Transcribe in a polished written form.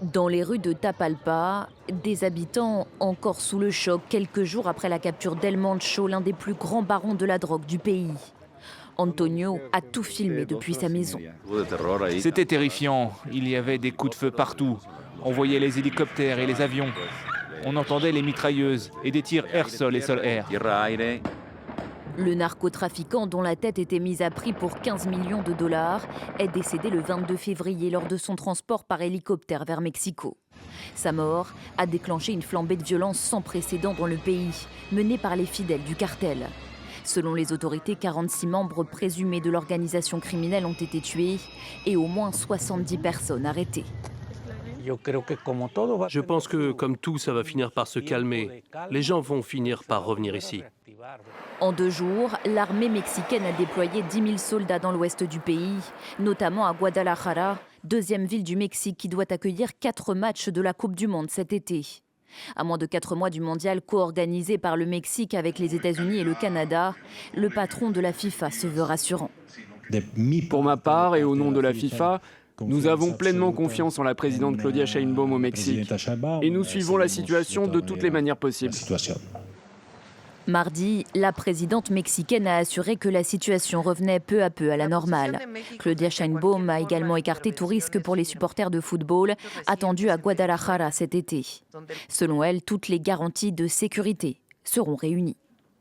Dans les rues de Tapalpa, des habitants encore sous le choc quelques jours après la capture d'El Mancho, l'un des plus grands barons de la drogue du pays. Antonio a tout filmé depuis sa maison. C'était terrifiant, il y avait des coups de feu partout. On voyait les hélicoptères et les avions. On entendait les mitrailleuses et des tirs air-sol et sol-air. Le narcotrafiquant, dont la tête était mise à prix pour 15 millions de dollars, est décédé le 22 février lors de son transport par hélicoptère vers Mexico. Sa mort a déclenché une flambée de violence sans précédent dans le pays, menée par les fidèles du cartel. Selon les autorités, 46 membres présumés de l'organisation criminelle ont été tués et au moins 70 personnes arrêtées. Je pense que, comme tout, ça va finir par se calmer. Les gens vont finir par revenir ici. En 2 jours, l'armée mexicaine a déployé 10 000 soldats dans l'ouest du pays, notamment à Guadalajara, deuxième ville du Mexique qui doit accueillir 4 matchs de la Coupe du Monde cet été. À moins de 4 mois du mondial co-organisé par le Mexique avec les États-Unis et le Canada, le patron de la FIFA se veut rassurant. Pour ma part et au nom de la FIFA, nous avons pleinement confiance en la présidente Claudia Sheinbaum au Mexique et nous suivons la situation de toutes les manières possibles. Mardi, la présidente mexicaine a assuré que la situation revenait peu à peu à la normale. Claudia Sheinbaum a également écarté tout risque pour les supporters de football attendus à Guadalajara cet été. Selon elle, toutes les garanties de sécurité seront réunies.